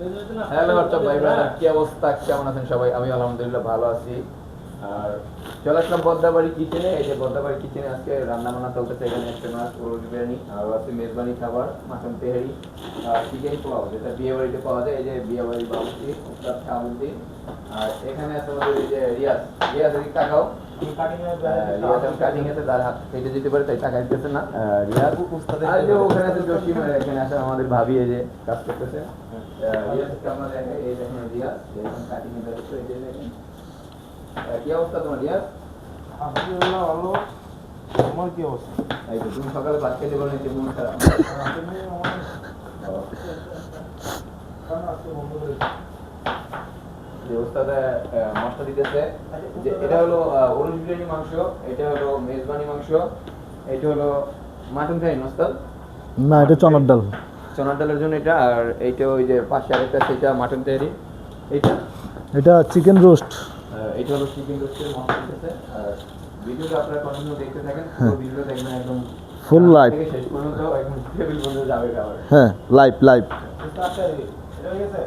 Hello WhatsApp ভাই brother, কি অবস্থা, কেমন আছেন সবাই? আমি আলহামদুলিল্লাহ ভালো আছি। আর চলে আসলাম বদ্দাবাড়ি কিচেনে। এই যে বদ্দাবাড়ি কিচেনে আজকে রান্না বান্না চলতেছে। এখানে একটা মাছ ওরস বিরিয়ানি আর আছে মেজবানি খাবার, মাটন তেহারি আর চিকেন পোলাও, যেটা বিয়ে বাড়িতে পাওয়া যায়। এই যে বিয়ে বাড়ির বাবুর্চি উস্তাদ শাহাবুদ্দিন। আর এখানে আছে আমাদের এই যে রিয়াজ। রিয়াজ এদিকে তাকাও। কাটিং আছে, তার হাত কেটে দিতে পারে তাই টাকা দিতেছে না। রিয়াজ আর যে ওখানে আছে জসিম, এখানে আছে আমাদের ভাবি, এই যে কাজ করতেছে। কি অবস্থা তোমার রিয়াজ? আলহামদুলিল্লাহ ভালো। আমার কি অবস্থা? এই তো তুমি সকালে ভাত খেতে বলেন যে মন খারাপ। যে ওস্তাদে মশলা দিতেছে, যে এটা হলো ওরস বিরিয়ানি মাংস, এটা হলো মেজবানি মাংস, এটা হলো মাটন ফ্রাই। ওস্তাদ না, এটা চনার ডাল। চনার ডালের জন্য এটা। আর এইটা ওই যে পাশে আরেকটা, সেটা মাটন তেহারি। এইটা এটা চিকেন রোস্ট। এটা হলো চিকেন রোস্টের মশলা দিতেছে। আর ভিডিওটা আপনারা কন্টিনিউ দেখতে থাকেন, পুরো ভিডিওটা দেখবেন একদম ফুল লাইভ থেকে শেষ পর্যন্ত, একদম টেবিল পর্যন্ত যাবে খাবার। হ্যাঁ, লাইভ। এটা হয়ে গেছে।